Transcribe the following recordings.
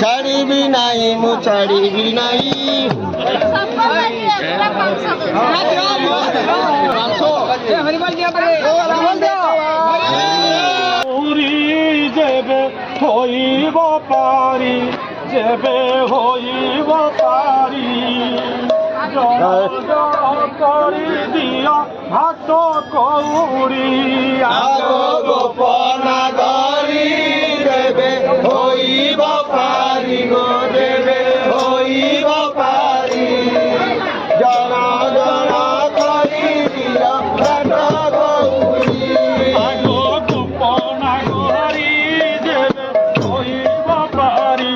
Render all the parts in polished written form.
ଛାଡ଼ିବି ନାହିଁ ମୁଁ ଛାଡ଼ିବି ନାହିଁ। ଯେବେ ହୋଇବ ପାରି ଯେବେ ହୋଇବ ପାରି କରିଦିଅ ହାତ କଉଡ଼ି ଆଗ ଗୋପନ କରି ଯେବେ ହୋଇବ ପାରି ଗୋ ଯେବେ ହୋଇବ ପାରି ଜଣ ଜଣ କରି ଦିଅ ଘାଟ ଗୌରୀ। ଆଗ ଗୋପନା କରି ଯେବେ ହୋଇବ ପାରି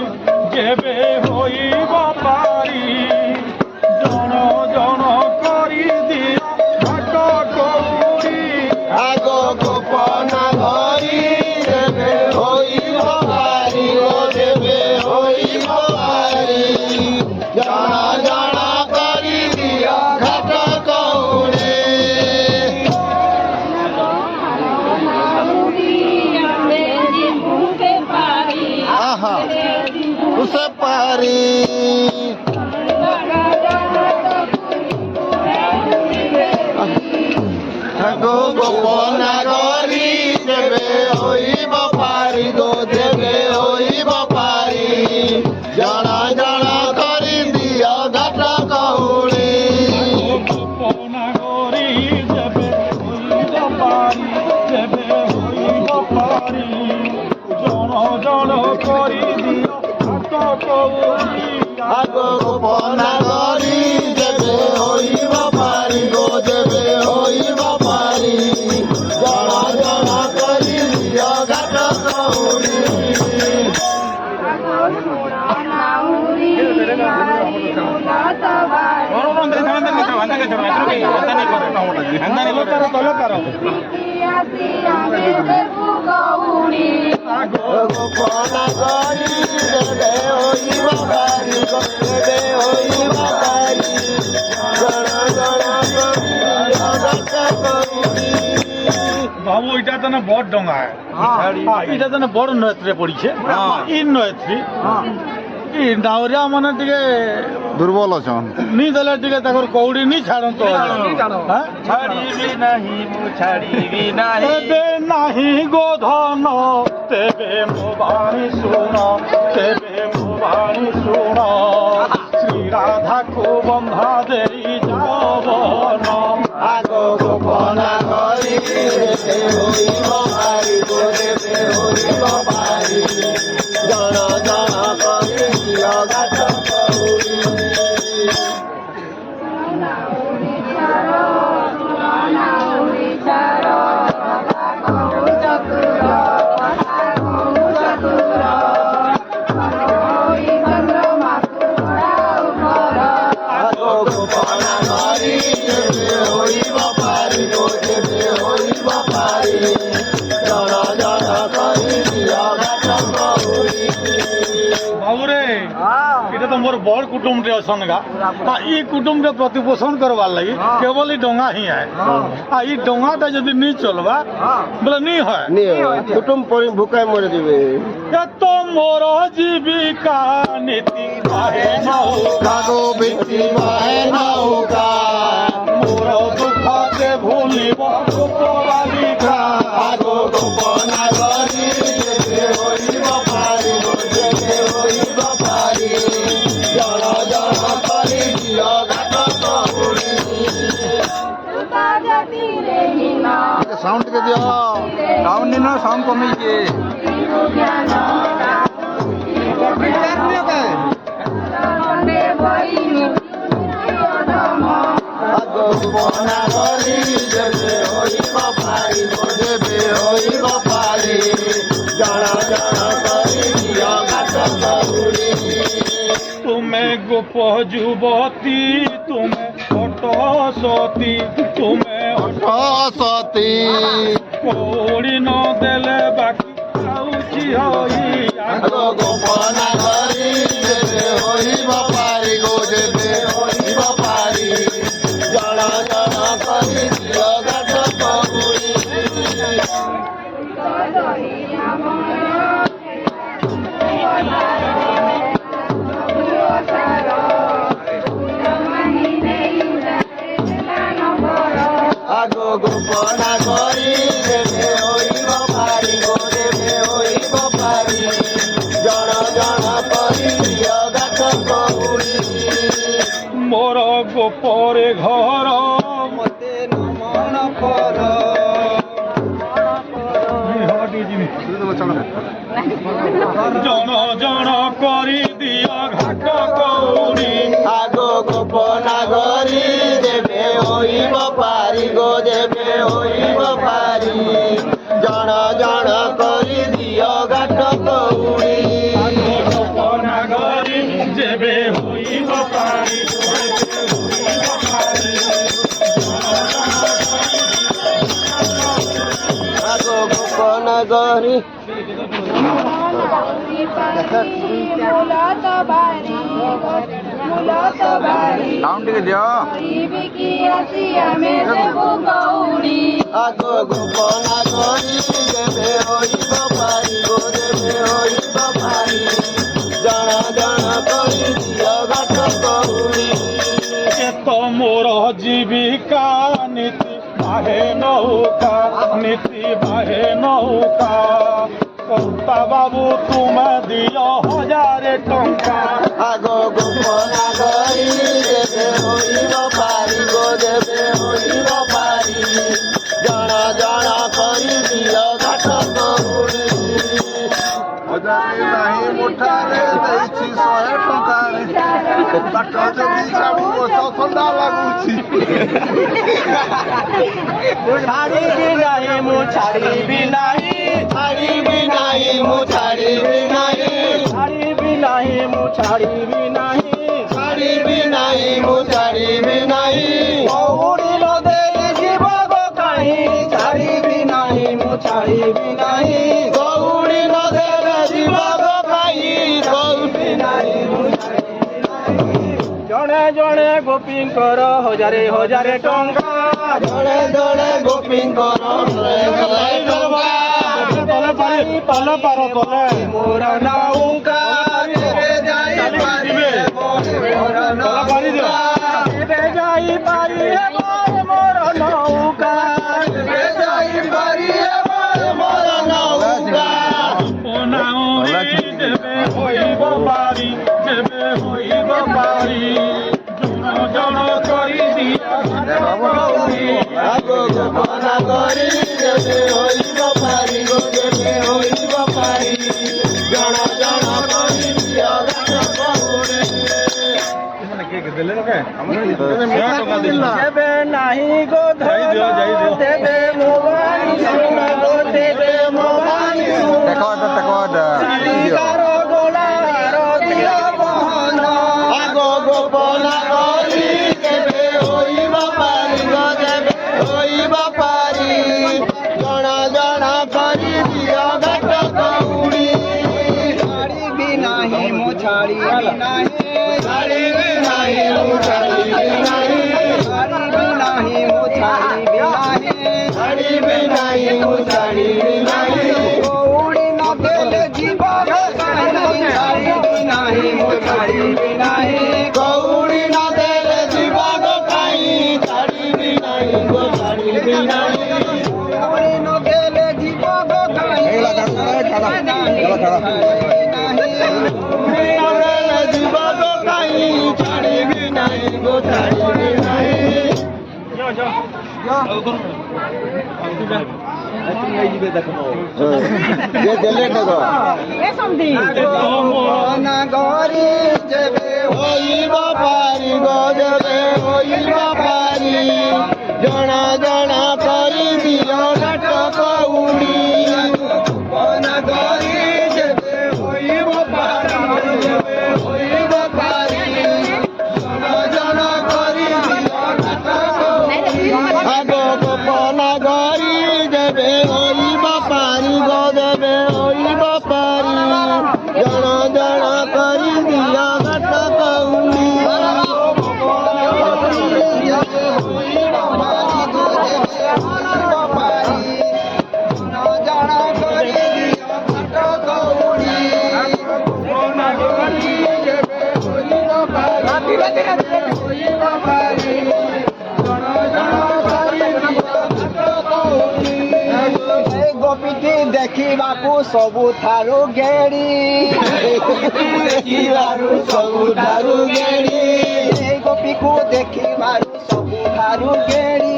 ଯେବେ ହୋଇବ ପାରି ଜଣ ଜଣ କରି ଦିଅ ଘାଟ କଉଡ଼ି ଆଗ ଗୋପନ କରି ଯେବେ ହୋଇବ ପାରି ଗୋ ଯେବେ ହୋଇବ ପାରି ଜଣ ଜଣ କରି ଦିଅ ଘାଟ କଉଡ଼ି। আহা উসে পারি গো গোপনা করি যেবে হইব পারি গো যেবে হইব পারি জণ জণ করি দিও ঘাট কৌড়ি। গোপনা করি যেবে হইব পারি যেবে হইব পারি জন জন করি দিও হাত কৌড়ি আগ গোপনা করি যেবে হইব পারি গো যেবে হইব পারি জণ জণ করি দিও ঘাট কৌড়ি। গোপনা করি যেবে হইব পারি গো যেবে হইব পারি জণ জণ করি দিও ঘাট কৌড়ি। বাবু এটা তো না বড় ডঙ্গা এটা তো না বড় নয়ত্রে পড়ছে ই নয়ত্রী ই নাউরিয়া মানে টিকে দুর্বল অছন নি দেলে টিকে তাকর কৌড়ি নি ছাড়ন্ত ছাড়িবি নাহি মু ছাড়িবি নাহি তেবে নাহি গোধন তেবে মো বাণী শুণ তেবে মো বাণী শুণ শ্রী রাধাকু বন্ধা দেই যাবন আগ গোপনা করি যেবে হইব পারি গো যেবে হইব পারি জণ জণ করি দিও ঘাট কৌড়ি। আগ গোপনা করি যেবে হইব পারি গো যেবে হইব পারি জণ জণ করি দিও ঘাট কৌড়ি। বাবুরে এটা তো মোর বড় কুটুম্বরে অছন গা ই কুটুম্বরে প্রতিপোষণ করবার লাগি কেবল ই ডঙ্গা হি আয় আর ই ডঙ্গাটা যদি নি চলবা বলে নি হয় কুটুম ভুকায় মরে দিবে। এ তো মোর জীবিকা নীতি কাহে নৌকা কাগো বিক্রি বাহে নৌকা মোর দুঃখকে ভুলিব গোপবালিকা আগো গোপনা করি যেবে হইব পারি গো যেবে হইব পারি জণ জণ করি দিও ঘাট কৌড়ি। সাউন্ড কে দিও সাউন্ড দিন সাউন্ড কমিছে আগো গোপনা করি যেবে হইব পারি গো যেবে হইব পারি জণ জণ করি দিও ঘাট কৌড়ি। তুমে গোপ যুবতী তুমে অট সতী তুমে সতী কৌড়ি ন দেলে বাকি আউছি হই আগো গোপনা করি যেবে হইব পারি গো যেবে হইব পারি জণ জণ করি দিও ঘাট কৌড়ি। আগো গোপনা করি দেবে হইব পারি গো দেবে হইব পারি জণ জণ করি দিয় গাছ কৌড়ি মোর গোপরে ঘর মতে নমন পর জন জন করি দিয় ঘাট কৌড়ি আগো গোপনা করি দেবে হইব পারি গো দেবে হইব পারি জণ জণ করি দিয় গাছ কৌড়ি গোপনা করি যেবে হইব পারি আগো গোপনা করি সাউন্ড টিকে দিও আগো গোপনা করি দেবে হইব পারি গো দেবে হইব পারি জণ জণ করি দিয় গাছ কৌড়ি এত মোর জীবিকা নীতি বাহে নৌকা নীতি বাহে নৌকা কর্তা বাবু তুমি দিও 1000 টঙ্কা আগো গোপনা করি দেবে হইব পারি গো দেবে হইব পারি জণ জণ করি দিয় গাছ কৌড়ি ହଜାରେ ନାହିଁ ମୁଠାରେ ଦେଇଛି 100 ଟଙ୍କାରେ ବାଟ ଯଦି ଛାଡ଼ିବ ତ ଥଣ୍ଡା ଲାଗୁଛି ଛାଡ଼ିବି ନାହିଁ ମୁଁ ଛାଡ଼ିବି ନାହିଁ ଛାଡ଼ିବି ନାହିଁ ମୁଁ ଛାଡ଼ିବି ନାହିଁ ଛାଡ଼ିବି ନାହିଁ ମୁଁ ଛାଡ଼ିବି ନାହିଁ ଛାଡ଼ିବି ନାହିଁ ମୁଁ ଛାଡ଼ିବି ନାହିଁ କଉଡ଼ି ନ ଦେଇ ଯିବ ଗୋ କାହିଁ ଛାଡ଼ିବି ନାହିଁ ମୁଁ ଛାଡ଼ିବି ନାହିଁ କଉଡ଼ି ନ ଦେଲେ ଯିବ ପାଇ କଉଡ଼ି ନାହିଁ ମୁଁ ଛାଡ଼ିବି ନାହିଁ ଜଣେ ଜଣେ ଗୋପୀଙ୍କର ହଜାରେ ହଜାରେ ଟଙ୍କା ଜଣେ ଜଣେ ଗୋପୀଙ୍କର ତଲେ ପାରି ତଲେ ପାର ତଲେ ମୋର ନୌକା କେବେ ଯାଇପାରିବେ ମୋର ତଲେ ପାରି ଦିଅ କେବେ ଯାଇପାରିବେ ମୋର ନୌକା କେବେ ଯାଇପାରିବେ ମୋର ନୌକା ନାଉରି ଯେବେ ହଇବ ପାରି ଯେବେ ହଇବ ପାରି ଜଣ ଜଣ କରି ଦିଅ আগো গোপনা করি দেবে হইব পারি গো দেবে হইব পারি জণ জণ করি দিয় গাছ কৌড়ি ଦେବେ ନାହିଁ ଗୋ ଯାଇଦିଅ, ଯାଇଦିଅ। ଦେବେ ମୋବାଇଲ ସୁନା ଗୋ ଦେବେ ମୋବାଇଲ ଶାଢ଼ୀକାର ଗୋଳାର ଦିଅ ବହନ আগো গোপনা করি দেবে হইব পারি গো দেবে হইব পারি জণ জণ করি দিয় গাছ কৌড়ি ଛାଡ଼ିବି ନାହିଁ ମୁଁ ଛାଡ଼ିବି ନାହିଁ ছাড়িবি নাই মু ছাড়িবি নাই ଛାଡ଼ିବି ନାହିଁ ମୁଁ ଛାଡ଼ିବି ନାହିଁ ছাড়িবি নাই মু ছাড়িবি নাই କଉଡ଼ି ନ ଦେଲେ ଯିବ କାହିଁ ଛାଡ଼ିବି ନାହିଁ ମୁଁ ଛାଡ଼ିବି ନାହିଁ কৌড়ি না দেলে জীবন পাই ছাড়িবি নাই গো ছাড়িবি নাই কৌଡ଼ି ନ ଦେଲେ ଯିବ କାହିଁ না দেলে জীবন পাই ছাড়িবি নাই গো ছাড়িবি নাই যে দেলে দেখো না গরি যেবে হইব পারি গো দেবে হইব পারি জণ জণ করি দিয় গাছ কৌড়ি না গরি যেবে হইব পারি যেবে হইব পারি জণ জণ করি দিয় গাছ কৌড়ি আগো গোপনা গরি দেবে হইব পারি গো দেবে হইব পারি জণ জণ করি দিয় গাছ কৌড়ি ଗୋପୀଟି ଦେଖିବାକୁ ସବୁଠାରୁ ଗେଡ଼ି ଦେଖିବାରୁ ସବୁଠାରୁ ଗେଡ଼ି ଏ ଗୋପୀକୁ ଦେଖିବାରୁ ସବୁଠାରୁ ଗେଡ଼ି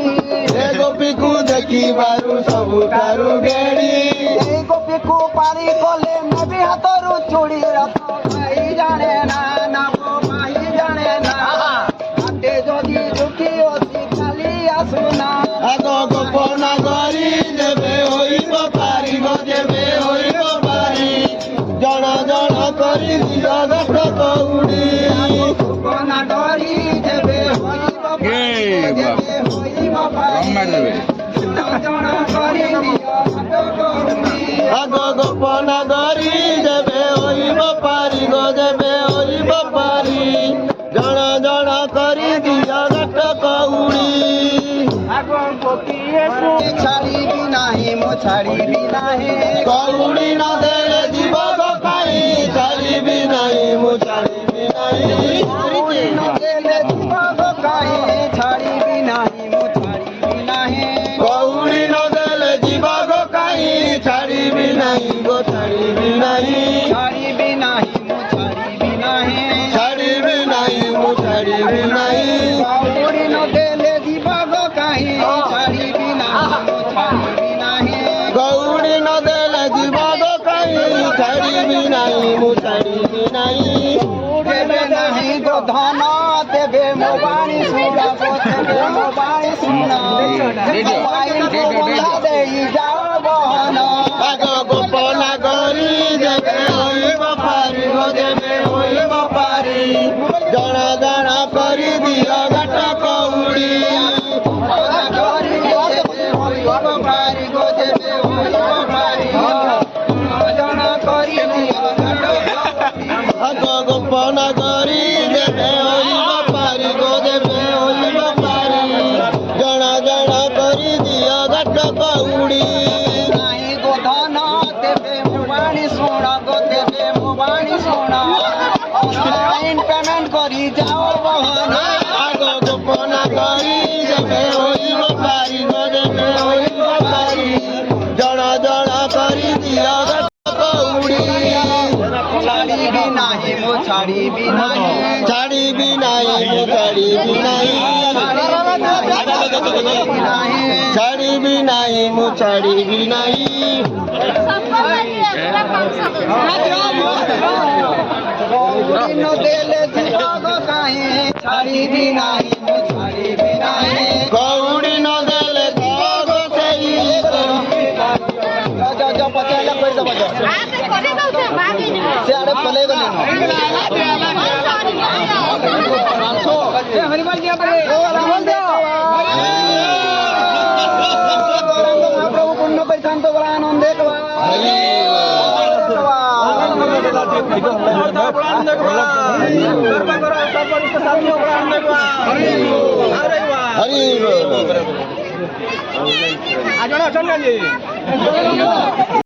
ଏ ଗୋପୀକୁ ଦେଖିବାରୁ ସବୁଠାରୁ ଗେଡ଼ି এই গোপীକୁ ପାରି କଲେ ମୁଁ ବି ହାତରୁ ଚୁଡ଼ି ରଥ ଭାଇ ଜାଣେ ନା ନାମ ଭାଇ ଜାଣେ ନା ହାତେ ଯଦି ଝୁକି ଅଛି ଖାଲି ଆସୁନା ଆଗ ଗୋପନ କରି ଯେବେ ହୋଇବ ପାରିବ ଯେବେ ହୋଇବ ପାରି ଜଣ ଜଣ କରି ଜଗତ କଉଡ଼ି ଗୋପନା ଡରି ଯେବେ ହୋଇବ ପାରି ଯେବେ ହୋଇବ ପାରି ଜଣ କରି ଦିଅ ହାତ କରୁଡ଼ି ଆଗ ଗୋପନ କରି ଯେବେ ହୋଇବ ପାରିବ ଯେବେ ହୋଇବ ପାରି ଜଣ ଜଣ କରି ଦିଅ ଗଟ କଉଡ଼ି ଛାଡ଼ିବି ନାହିଁ ମୁଁ ଛାଡ଼ିବି ନାହିଁ କଉଡ଼ି ନ ଦେଲେ ଯିବ କାହିଁ ଛାଡ଼ିବି ନାହିଁ ମୁଁ ଛାଡ଼ିବି ନାହିଁ କଉଡ଼ି ନଦେଲେ ଯିବାକୁ କାହିଁ ଛାଡ଼ିବି ନାହିଁ ମୁଁ ଛାଡ଼ିବି ନାହିଁ କଉଡ଼ି ନ ଦେଲେ ଯିବ କାହିଁ ଛାଡ଼ିବି ନାହିଁ ଗୋ ଛାଡ଼ିବି ନାହିଁ ଛାଡ଼ିବି ନାହିଁ ମୁଁ ଛାଡ଼ିବି ନାହିଁ ଛାଡ଼ିବି ନାହିଁ ମୁଁ ଛାଡ଼ିବି ନାହିଁ କଉଡ଼ି ନଦେଲେ ଯିବାକୁ କାହିଁ ଛାଡ଼ିବି ନାହିଁ ମୁଁ ଛାଡ଼ିବି ନାହିଁ ଗଉଡ଼ି ନ ଦେଲେ ଯିବ କାହିଁ ଛାଡ଼ିବି ନାହିଁ ମୁଁ ଛାଡ଼ିବି ନାହିଁ ଦେବେ ନାହିଁ ଗୋ ଧନ ଦେବେ ମୋ ବାଣୀ ଶୁଣ ଦେବେ ମୋ ବାଣୀ ଶୁଣ ଆଇନକୁ ବନ୍ଧା ଦେଇ ଯାଅ ବହନ ଆଗ ଗୋପନା କରି ଯେବେ ହୋଇବ ପାରିବ ଯେବେ ହୋଇବ ପାରି ଜଣ ଜଣ କରି ଦିଅ ଗାଟ କଉଡ଼ି କରି ଯେବେ ହୋଇବ ପାରି ଗୋ ଯେବେ ହୋଇବ ପାରି ଜଣ କରି ଦିଅ ଆଗ ଗୋପନା କରି ଯେବେ ହୋଇବ ପାରିବ ଯେବେ ହୋଇବ ପାରି ଜଣ ଜଣ କରି ଦିଅ ଗାଟ କଉଡ଼ି ନାହିଁ ଗୋ ଧନ ଦେବେ ମୋ ବାଣୀ ଶୁଣ ଗୋ ଦେବେ ମୋ ବାଣୀ ଶୁଣ ଅନଲାଇନ ପେମେଣ୍ଟ କରି ଯାଅ ବହନ ଆଗ ଗୋପନା କରି ଯେବେ ହୋଇବ ପାରିବ ଯେବେ ହୋଇବ ପାରି ଜଣ ଜଣ କରି ଦିଅ ଗାଟ କଉଡ଼ି ଛାଡ଼ିବି ନାହିଁ ମୁଁ ଛାଡ଼ିବି ନାହିଁ ଛାଡ଼ିବି ନାହିଁ ମୁଁ ଛାଡ଼ିବି ନାହିଁ ଛାଡ଼ିବି ନାହିଁ ମୁଁ ଛାଡ଼ିବି ନାହିଁ କଉଡ଼ି ନଦେଲେ ଯିବ କାହିଁ ଛାଡ଼ିବି ନାହିଁ ମୁଁ ଛାଡ଼ିବି ନାହିଁ କଉଡ଼ି ନ ଦେଲେ ଯିବ ସେଇ ପଚାରିଲା ପଇସା ପଚାର ସିଆଡ଼େ ପଲେଇ ଗଲେ ମହାପ୍ରଭୁ ପୂର୍ଣ୍ଣ କରିଥାନ୍ତ ବରା ଆନନ୍ଦ ହରି